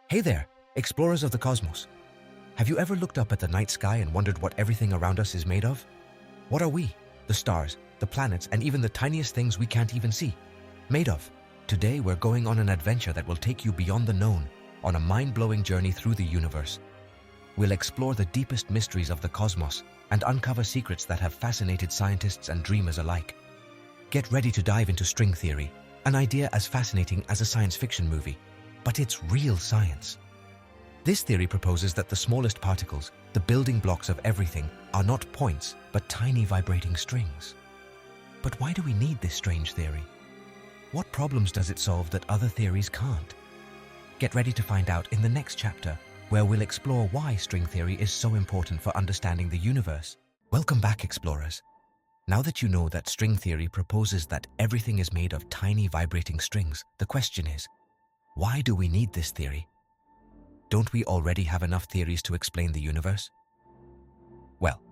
Hey there, explorers of the cosmos. Have you ever looked up at the night sky and wondered what everything around us is made of? What are we, the stars, the planets, and even the tiniest things we can't even see, made of? Today we're going on an adventure that will take you beyond the known, on a mind-blowing journey through the universe. We'll explore the deepest mysteries of the cosmos and uncover secrets that have fascinated scientists and dreamers alike. Get ready to dive into string theory, an idea as fascinating as a science fiction movie, but it's real science. This theory proposes that the smallest particles, the building blocks of everything, are not points, but tiny vibrating strings. But why do we need this strange theory? What problems does it solve that other theories can't? Get ready to find out in the next chapter, where we'll explore why string theory is so important for understanding the universe. Welcome back, explorers. Now that you know that string theory proposes that everything is made of tiny vibrating strings, the question is, why do we need this theory? Don't we already have enough theories to explain the universe? Well,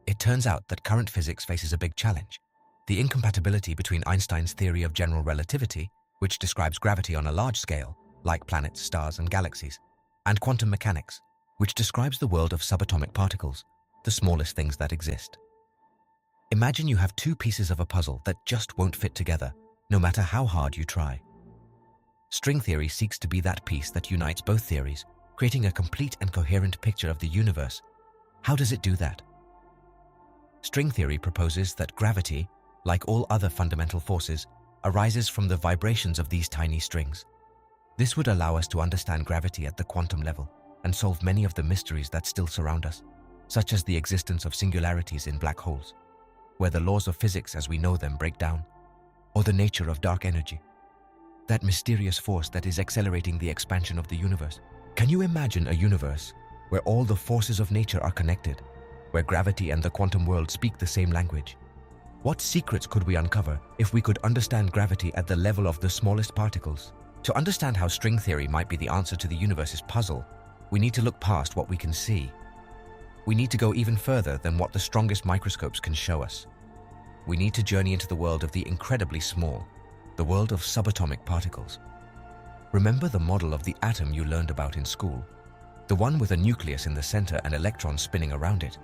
it turns out that current physics faces a big challenge: the incompatibility between Einstein's theory of general relativity, which describes gravity on a large scale, like planets, stars, and galaxies, and quantum mechanics, which describes the world of subatomic particles, the smallest things that exist. Imagine you have two pieces of a puzzle that just won't fit together, no matter how hard you try. String theory seeks to be that piece that unites both theories, creating a complete and coherent picture of the universe. How does it do that? String theory proposes that gravity, like all other fundamental forces, arises from the vibrations of these tiny strings. This would allow us to understand gravity at the quantum level and solve many of the mysteries that still surround us, such as the existence of singularities in black holes, where the laws of physics as we know them break down, or the nature of dark energy, that mysterious force that is accelerating the expansion of the universe. Can you imagine a universe where all the forces of nature are connected, where gravity and the quantum world speak the same language? What secrets could we uncover if we could understand gravity at the level of the smallest particles? To understand how string theory might be the answer to the universe's puzzle, we need to look past what we can see. We need to go even further than what the strongest microscopes can show us. We need to journey into the world of the incredibly small, the world of subatomic particles. Remember the model of the atom you learned about in school? The one with a nucleus in the center and electrons spinning around it?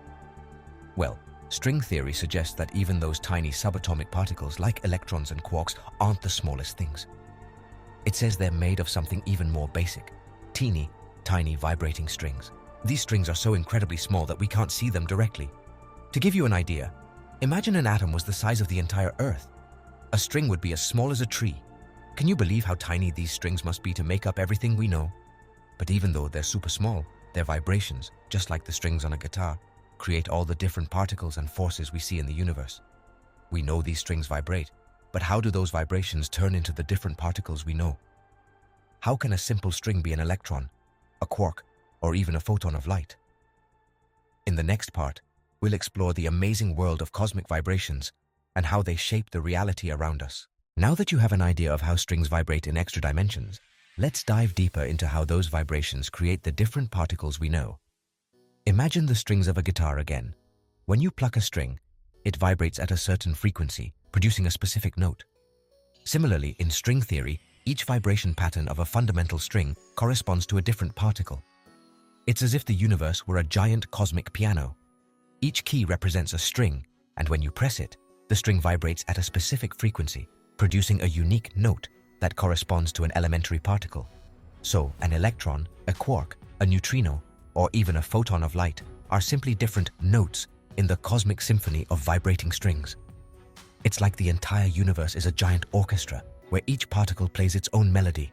Well, string theory suggests that even those tiny subatomic particles like electrons and quarks aren't the smallest things. It says they're made of something even more basic: teeny, tiny vibrating strings. These strings are so incredibly small that we can't see them directly. To give you an idea, imagine an atom was the size of the entire Earth. A string would be as small as a tree. Can you believe how tiny these strings must be to make up everything we know? But even though they're super small, their vibrations, just like the strings on a guitar, create all the different particles and forces we see in the universe. We know these strings vibrate, but how do those vibrations turn into the different particles we know? How can a simple string be an electron, a quark, or even a photon of light? In the next part, we'll explore the amazing world of cosmic vibrations and how they shape the reality around us. Now that you have an idea of how strings vibrate in extra dimensions, let's dive deeper into how those vibrations create the different particles we know. Imagine the strings of a guitar again. When you pluck a string, it vibrates at a certain frequency, producing a specific note. Similarly, in string theory, each vibration pattern of a fundamental string corresponds to a different particle. It's as if the universe were a giant cosmic piano. Each key represents a string, and when you press it, the string vibrates at a specific frequency, producing a unique note that corresponds to an elementary particle. So, an electron, a quark, a neutrino, or even a photon of light are simply different notes in the cosmic symphony of vibrating strings. It's like the entire universe is a giant orchestra where each particle plays its own melody.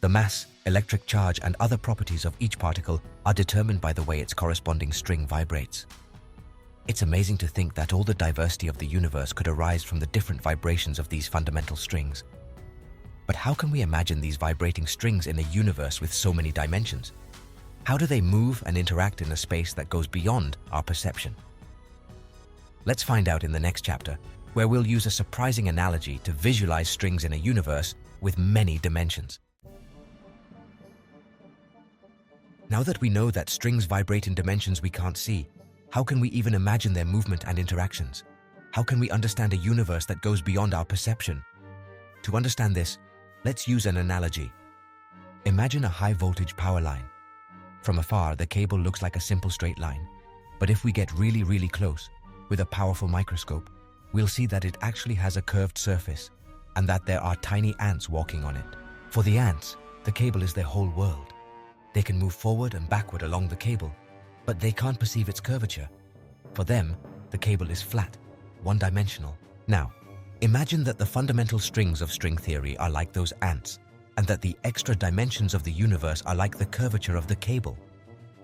The mass, electric charge, and other properties of each particle are determined by the way its corresponding string vibrates. It's amazing to think that all the diversity of the universe could arise from the different vibrations of these fundamental strings. But how can we imagine these vibrating strings in a universe with so many dimensions? How do they move and interact in a space that goes beyond our perception? Let's find out in the next chapter, where we'll use a surprising analogy to visualize strings in a universe with many dimensions. Now that we know that strings vibrate in dimensions we can't see, how can we even imagine their movement and interactions? How can we understand a universe that goes beyond our perception? To understand this, let's use an analogy. Imagine a high-voltage power line. From afar, the cable looks like a simple straight line. But if we get really close, with a powerful microscope, we'll see that it actually has a curved surface, and that there are tiny ants walking on it. For the ants, the cable is their whole world. They can move forward and backward along the cable, but they can't perceive its curvature. For them, the cable is flat, one-dimensional. Now, imagine that the fundamental strings of string theory are like those ants, and that the extra dimensions of the universe are like the curvature of the cable.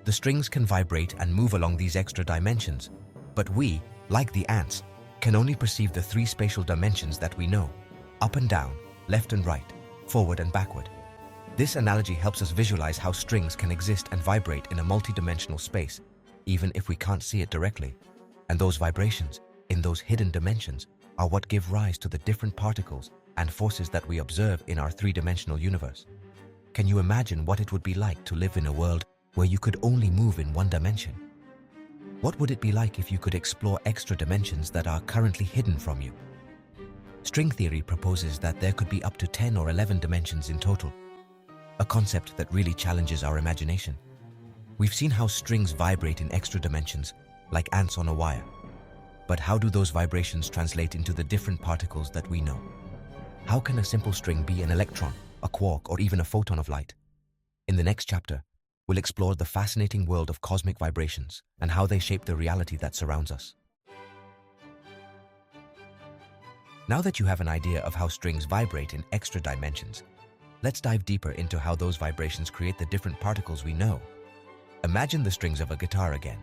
The strings can vibrate and move along these extra dimensions, but we, like the ants, can only perceive the three spatial dimensions that we know: up and down, left and right, forward and backward. This analogy helps us visualize how strings can exist and vibrate in a multi-dimensional space, even if we can't see it directly. And those vibrations, in those hidden dimensions, are what give rise to the different particles and forces that we observe in our three-dimensional universe. Can you imagine what it would be like to live in a world where you could only move in one dimension? What would it be like if you could explore extra dimensions that are currently hidden from you? String theory proposes that there could be up to 10 or 11 dimensions in total, a concept that really challenges our imagination. We've seen how strings vibrate in extra dimensions, like ants on a wire. But how do those vibrations translate into the different particles that we know? How can a simple string be an electron, a quark, or even a photon of light? In the next chapter, we'll explore the fascinating world of cosmic vibrations and how they shape the reality that surrounds us. Now that you have an idea of how strings vibrate in extra dimensions, let's dive deeper into how those vibrations create the different particles we know. Imagine the strings of a guitar again.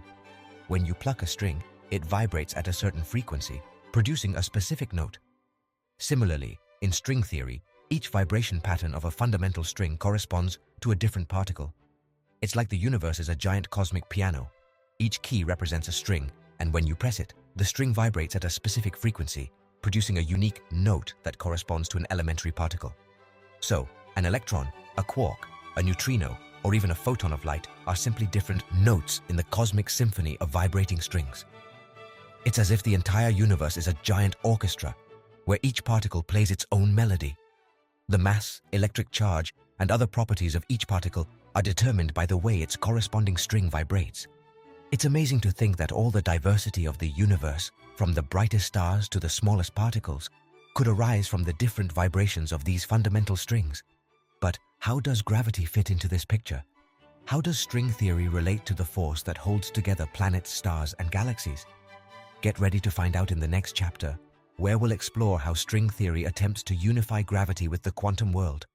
When you pluck a string, it vibrates at a certain frequency, producing a specific note. Similarly, in string theory, each vibration pattern of a fundamental string corresponds to a different particle. It's like the universe is a giant cosmic piano. Each key represents a string, and when you press it, the string vibrates at a specific frequency, producing a unique note that corresponds to an elementary particle. So, an electron, a quark, a neutrino, or even a photon of light are simply different notes in the cosmic symphony of vibrating strings. It's as if the entire universe is a giant orchestra, where each particle plays its own melody. The mass, electric charge, and other properties of each particle are determined by the way its corresponding string vibrates. It's amazing to think that all the diversity of the universe, from the brightest stars to the smallest particles, could arise from the different vibrations of these fundamental strings. But how does gravity fit into this picture? How does string theory relate to the force that holds together planets, stars, and galaxies? Get ready to find out in the next chapter, where we'll explore how string theory attempts to unify gravity with the quantum world.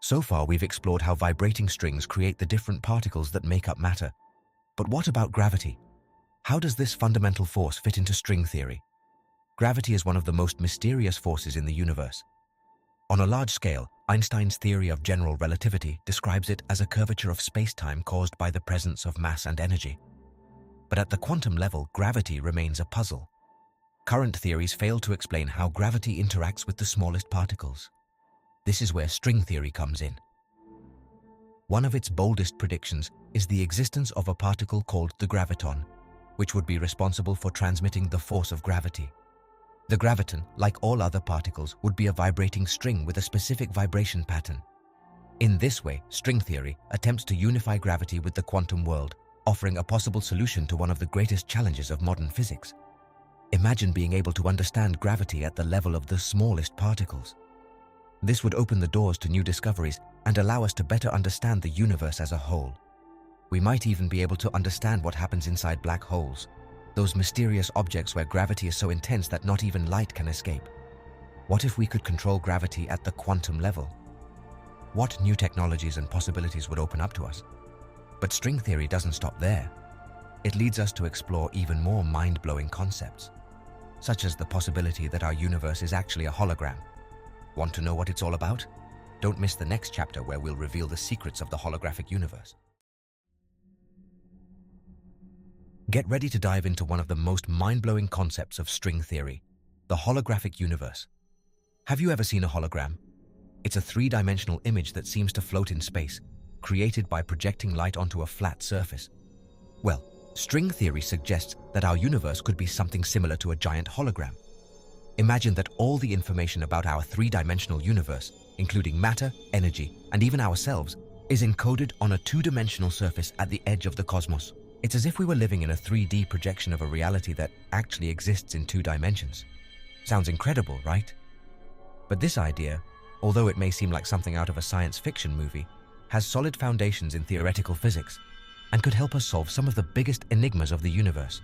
So far, we've explored how vibrating strings create the different particles that make up matter. But what about gravity? How does this fundamental force fit into string theory? Gravity is one of the most mysterious forces in the universe. On a large scale, Einstein's theory of general relativity describes it as a curvature of space-time caused by the presence of mass and energy. But at the quantum level, gravity remains a puzzle. Current theories fail to explain how gravity interacts with the smallest particles. This is where string theory comes in. One of its boldest predictions is the existence of a particle called the graviton, which would be responsible for transmitting the force of gravity. The graviton, like all other particles, would be a vibrating string with a specific vibration pattern. In this way, string theory attempts to unify gravity with the quantum world, offering a possible solution to one of the greatest challenges of modern physics. Imagine being able to understand gravity at the level of the smallest particles. This would open the doors to new discoveries and allow us to better understand the universe as a whole. We might even be able to understand what happens inside black holes, those mysterious objects where gravity is so intense that not even light can escape. What if we could control gravity at the quantum level? What new technologies and possibilities would open up to us? But string theory doesn't stop there. It leads us to explore even more mind-blowing concepts, such as the possibility that our universe is actually a hologram. Want to know what it's all about? Don't miss the next chapter where we'll reveal the secrets of the holographic universe. Get ready to dive into one of the most mind-blowing concepts of string theory, the holographic universe. Have you ever seen a hologram? It's a three-dimensional image that seems to float in space, created by projecting light onto a flat surface. Well, string theory suggests that our universe could be something similar to a giant hologram. Imagine that all the information about our three-dimensional universe, including matter, energy, and even ourselves, is encoded on a two-dimensional surface at the edge of the cosmos. It's as if we were living in a 3D projection of a reality that actually exists in 2 dimensions. Sounds incredible, right? But this idea, although it may seem like something out of a science fiction movie, has solid foundations in theoretical physics and could help us solve some of the biggest enigmas of the universe,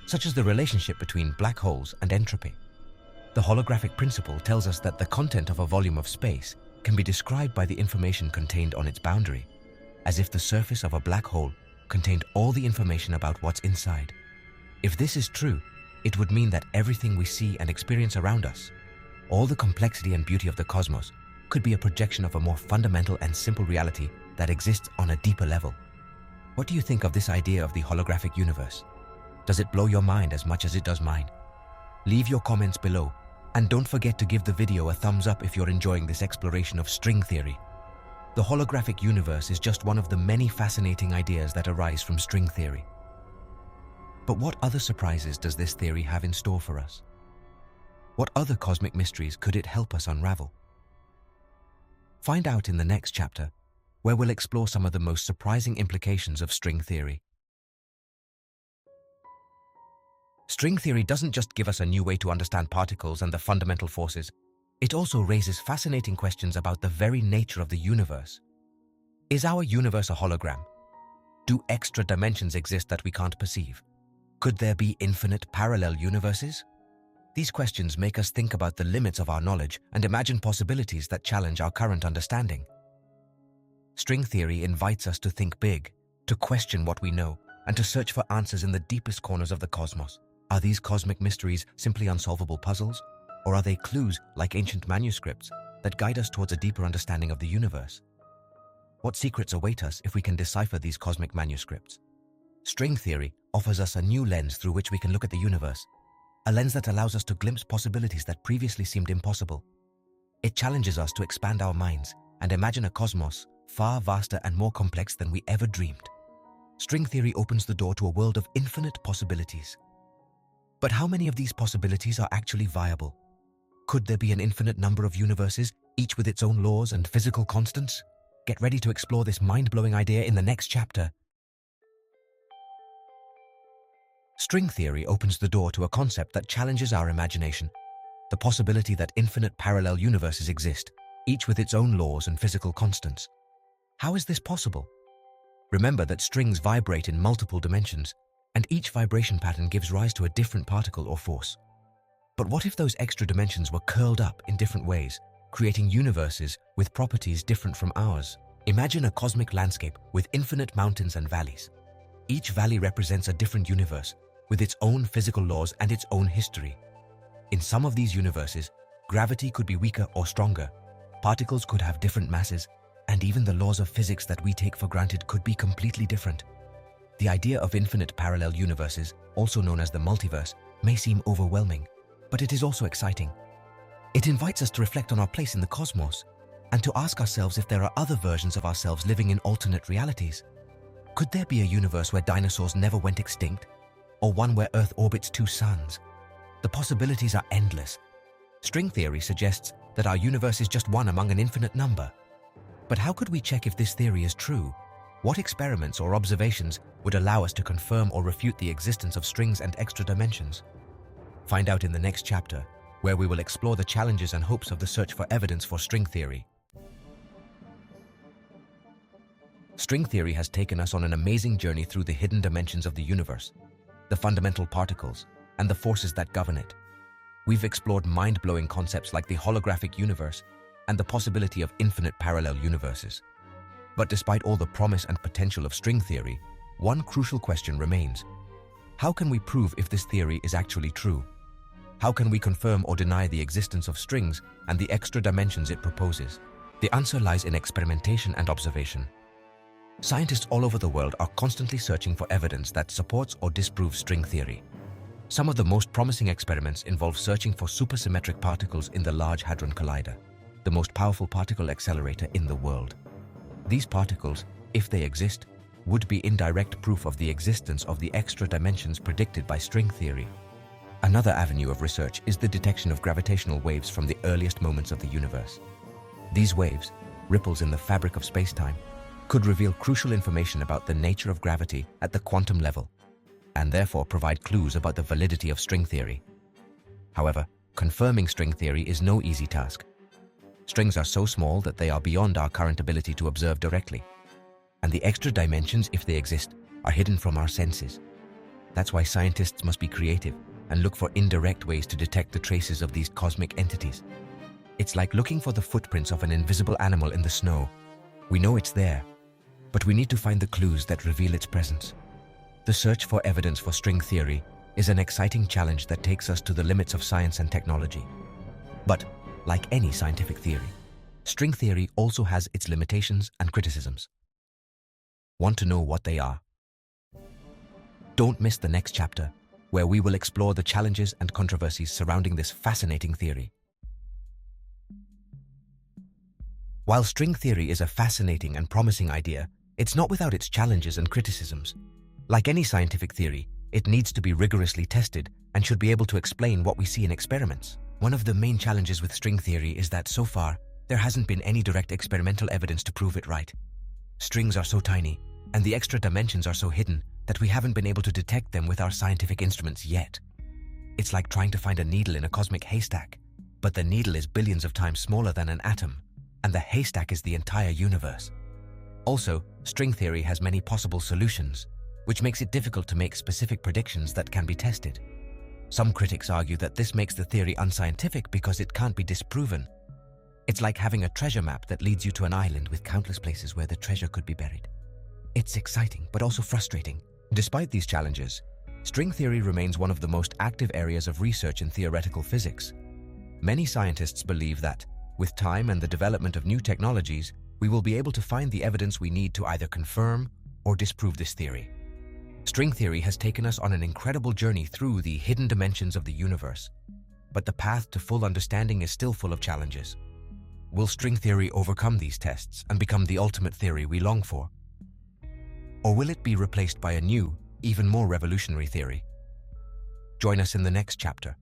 such as the relationship between black holes and entropy. The holographic principle tells us that the content of a volume of space can be described by the information contained on its boundary, as if the surface of a black hole contained all the information about what's inside. If this is true, it would mean that everything we see and experience around us, all the complexity and beauty of the cosmos, could be a projection of a more fundamental and simple reality that exists on a deeper level. What do you think of this idea of the holographic universe? Does it blow your mind as much as it does mine? Leave your comments below, and don't forget to give the video a thumbs up if you're enjoying this exploration of string theory. The holographic universe is just one of the many fascinating ideas that arise from string theory. But what other surprises does this theory have in store for us? What other cosmic mysteries could it help us unravel? Find out in the next chapter, where we'll explore some of the most surprising implications of string theory. String theory doesn't just give us a new way to understand particles and the fundamental forces, it also raises fascinating questions about the very nature of the universe. Is our universe a hologram? Do extra dimensions exist that we can't perceive? Could there be infinite parallel universes? These questions make us think about the limits of our knowledge and imagine possibilities that challenge our current understanding. String theory invites us to think big, to question what we know, and to search for answers in the deepest corners of the cosmos. Are these cosmic mysteries simply unsolvable puzzles, or are they clues like ancient manuscripts that guide us towards a deeper understanding of the universe? What secrets await us if we can decipher these cosmic manuscripts? String theory offers us a new lens through which we can look at the universe, a lens that allows us to glimpse possibilities that previously seemed impossible. It challenges us to expand our minds and imagine a cosmos far vaster and more complex than we ever dreamed. String theory opens the door to a world of infinite possibilities. But how many of these possibilities are actually viable? Could there be an infinite number of universes, each with its own laws and physical constants? Get ready to explore this mind-blowing idea in the next chapter. String theory opens the door to a concept that challenges our imagination, the possibility that infinite parallel universes exist, each with its own laws and physical constants. How is this possible? Remember that strings vibrate in multiple dimensions, and each vibration pattern gives rise to a different particle or force. But what if those extra dimensions were curled up in different ways, creating universes with properties different from ours? Imagine a cosmic landscape with infinite mountains and valleys. Each valley represents a different universe, with its own physical laws and its own history. In some of these universes, gravity could be weaker or stronger, particles could have different masses, and even the laws of physics that we take for granted could be completely different. The idea of infinite parallel universes, also known as the multiverse, may seem overwhelming, but it is also exciting. It invites us to reflect on our place in the cosmos and to ask ourselves if there are other versions of ourselves living in alternate realities. Could there be a universe where dinosaurs never went extinct, or one where Earth orbits 2 suns? The possibilities are endless. String theory suggests that our universe is just one among an infinite number. But how could we check if this theory is true? What experiments or observations would allow us to confirm or refute the existence of strings and extra dimensions? Find out in the next chapter, where we will explore the challenges and hopes of the search for evidence for string theory. String theory has taken us on an amazing journey through the hidden dimensions of the universe, the fundamental particles, and the forces that govern it. We've explored mind-blowing concepts like the holographic universe and the possibility of infinite parallel universes. But despite all the promise and potential of string theory, one crucial question remains. How can we prove if this theory is actually true? How can we confirm or deny the existence of strings and the extra dimensions it proposes? The answer lies in experimentation and observation. Scientists all over the world are constantly searching for evidence that supports or disproves string theory. Some of the most promising experiments involve searching for supersymmetric particles in the Large Hadron Collider, the most powerful particle accelerator in the world. These particles, if they exist, would be indirect proof of the existence of the extra dimensions predicted by string theory. Another avenue of research is the detection of gravitational waves from the earliest moments of the universe. These waves, ripples in the fabric of space-time, could reveal crucial information about the nature of gravity at the quantum level, and therefore provide clues about the validity of string theory. However, confirming string theory is no easy task. Strings are so small that they are beyond our current ability to observe directly, and the extra dimensions, if they exist, are hidden from our senses. That's why scientists must be creative and look for indirect ways to detect the traces of these cosmic entities. It's like looking for the footprints of an invisible animal in the snow. We know it's there, but we need to find the clues that reveal its presence. The search for evidence for string theory is an exciting challenge that takes us to the limits of science and technology. But, like any scientific theory, string theory also has its limitations and criticisms. Want to know what they are? Don't miss the next chapter, where we will explore the challenges and controversies surrounding this fascinating theory. While string theory is a fascinating and promising idea, it's not without its challenges and criticisms. Like any scientific theory, it needs to be rigorously tested and should be able to explain what we see in experiments. One of the main challenges with string theory is that so far, there hasn't been any direct experimental evidence to prove it right. Strings are so tiny, and the extra dimensions are so hidden that we haven't been able to detect them with our scientific instruments yet. It's like trying to find a needle in a cosmic haystack, but the needle is billions of times smaller than an atom, and the haystack is the entire universe. Also, string theory has many possible solutions, which makes it difficult to make specific predictions that can be tested. Some critics argue that this makes the theory unscientific because it can't be disproven. It's like having a treasure map that leads you to an island with countless places where the treasure could be buried. It's exciting, but also frustrating. Despite these challenges, string theory remains one of the most active areas of research in theoretical physics. Many scientists believe that, with time and the development of new technologies, we will be able to find the evidence we need to either confirm or disprove this theory. String theory has taken us on an incredible journey through the hidden dimensions of the universe, but the path to full understanding is still full of challenges. Will string theory overcome these tests and become the ultimate theory we long for? Or will it be replaced by a new, even more revolutionary theory? Join us in the next chapter,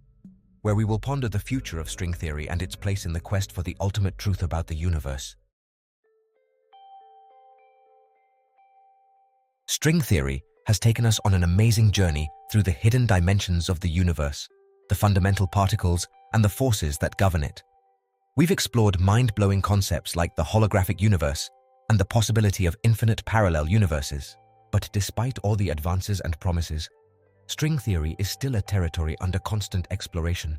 where we will ponder the future of string theory and its place in the quest for the ultimate truth about the universe. String theory has taken us on an amazing journey through the hidden dimensions of the universe, the fundamental particles, and the forces that govern it. We've explored mind-blowing concepts like the holographic universe and the possibility of infinite parallel universes. But despite all the advances and promises, string theory is still a territory under constant exploration.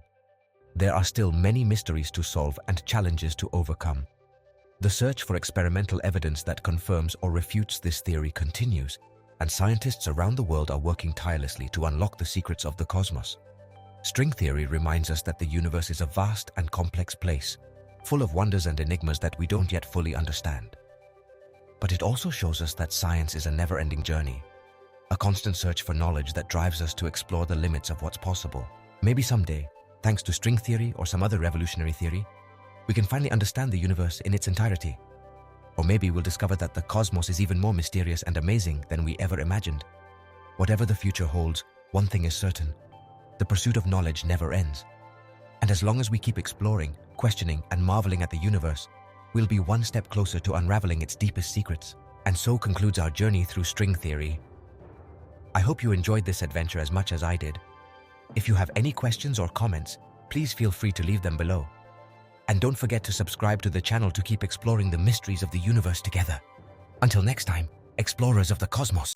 There are still many mysteries to solve and challenges to overcome. The search for experimental evidence that confirms or refutes this theory continues, and scientists around the world are working tirelessly to unlock the secrets of the cosmos. String theory reminds us that the universe is a vast and complex place, full of wonders and enigmas that we don't yet fully understand. But it also shows us that science is a never-ending journey, a constant search for knowledge that drives us to explore the limits of what's possible. Maybe someday, thanks to string theory or some other revolutionary theory, we can finally understand the universe in its entirety. Or maybe we'll discover that the cosmos is even more mysterious and amazing than we ever imagined. Whatever the future holds, one thing is certain: the pursuit of knowledge never ends. And as long as we keep exploring, questioning, and marveling at the universe, we'll be one step closer to unraveling its deepest secrets. And so concludes our journey through string theory. I hope you enjoyed this adventure as much as I did. If you have any questions or comments, please feel free to leave them below. And don't forget to subscribe to the channel to keep exploring the mysteries of the universe together. Until next time, explorers of the cosmos.